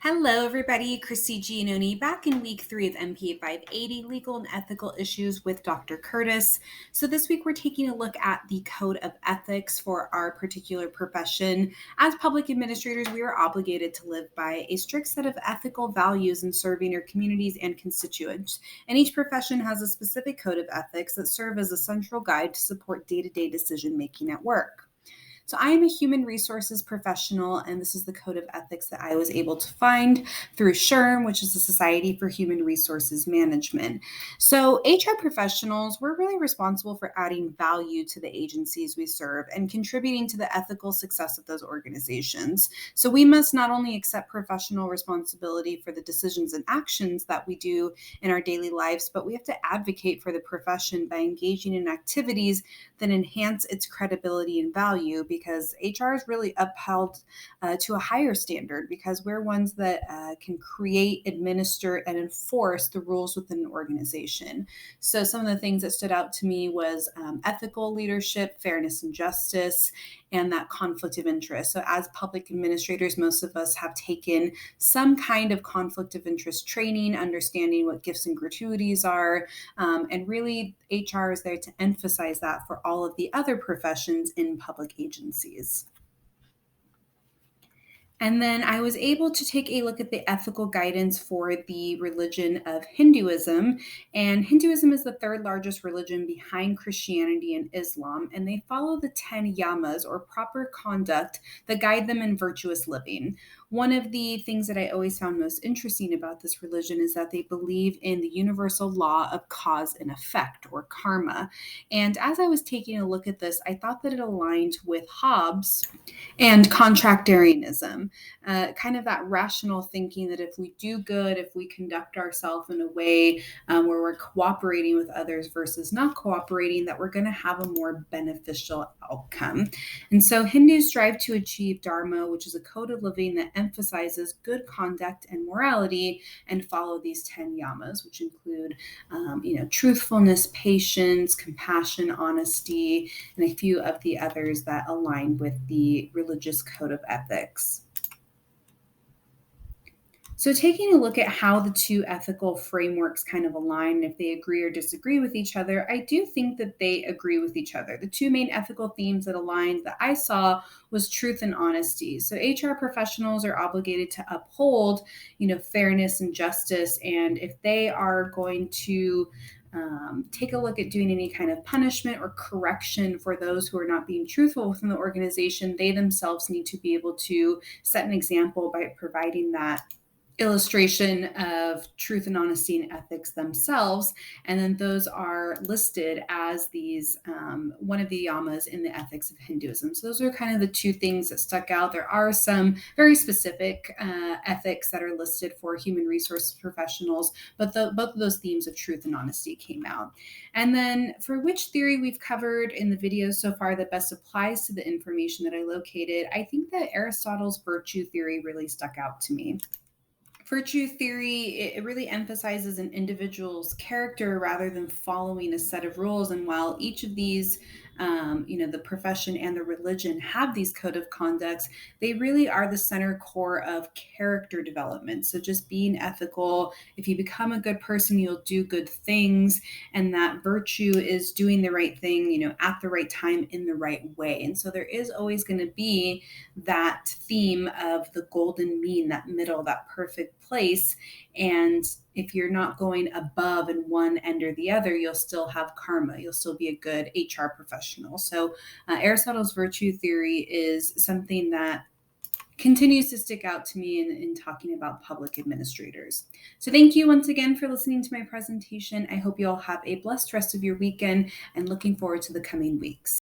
Hello, everybody. Chrissy Giannoni back in week 3 of MPA580 Legal and Ethical Issues with Dr. Curtis. So, this week we're taking a look at the Code of Ethics for our particular profession. As public administrators, we are obligated to live by a strict set of ethical values in serving our communities and constituents. And each profession has a specific code of ethics that serve as a central guide to support day-to-day decision making at work. So I am a human resources professional, and this is the code of ethics that I was able to find through SHRM, which is the Society for Human Resources Management. So HR professionals, we're really responsible for adding value to the agencies we serve and contributing to the ethical success of those organizations. So we must not only accept professional responsibility for the decisions and actions that we do in our daily lives, but we have to advocate for the profession by engaging in activities that enhance its credibility and value, because HR is really upheld to a higher standard because we're ones that can create, administer, and enforce the rules within an organization. So some of the things that stood out to me was ethical leadership, fairness and justice, and that conflict of interest. So as public administrators, most of us have taken some kind of conflict of interest training, understanding what gifts and gratuities are, and really HR is there to emphasize that for all of the other professions in public agencies. And then I was able to take a look at the ethical guidance for the religion of Hinduism. And Hinduism is the third largest religion behind Christianity and Islam. And they follow the 10 yamas, or proper conduct, that guide them in virtuous living. One of the things that I always found most interesting about this religion is that they believe in the universal law of cause and effect, or karma. And as I was taking a look at this, I thought that it aligned with Hobbes and contractarianism, kind of that rational thinking that if we do good, if we conduct ourselves in a way where we're cooperating with others versus not cooperating, that we're going to have a more beneficial outcome. And so Hindus strive to achieve Dharma, which is a code of living that emphasizes good conduct and morality, and follow these 10 yamas, which include truthfulness, patience, compassion, honesty, and a few of the others that align with the religious code of ethics. So taking a look at how the two ethical frameworks kind of align, if they agree or disagree with each other, I do think that they agree with each other. The two main ethical themes that aligned that I saw was truth and honesty. So HR professionals are obligated to uphold, fairness and justice. And if they are going to take a look at doing any kind of punishment or correction for those who are not being truthful within the organization, they themselves need to be able to set an example by providing that illustration of truth and honesty and ethics themselves. And then those are listed as these one of the yamas in the ethics of Hinduism. So those are kind of the two things that stuck out. There are some very specific ethics that are listed for human resource professionals, but both of those themes of truth and honesty came out. And then for which theory we've covered in the videos so far that best applies to the information that I located, I think that Aristotle's virtue theory really stuck out to me. Virtue theory, it really emphasizes an individual's character rather than following a set of rules. And while each of these, the profession and the religion have these code of conducts, they really are the center core of character development. So just being ethical, if you become a good person, you'll do good things. And that virtue is doing the right thing, at the right time in the right way. And so there is always going to be that theme of the golden mean, that middle, that perfect place. And if you're not going above in one end or the other, you'll still have karma. You'll still be a good HR professional. So Aristotle's virtue theory is something that continues to stick out to me in talking about public administrators. So thank you once again for listening to my presentation. I hope you all have a blessed rest of your weekend and looking forward to the coming weeks.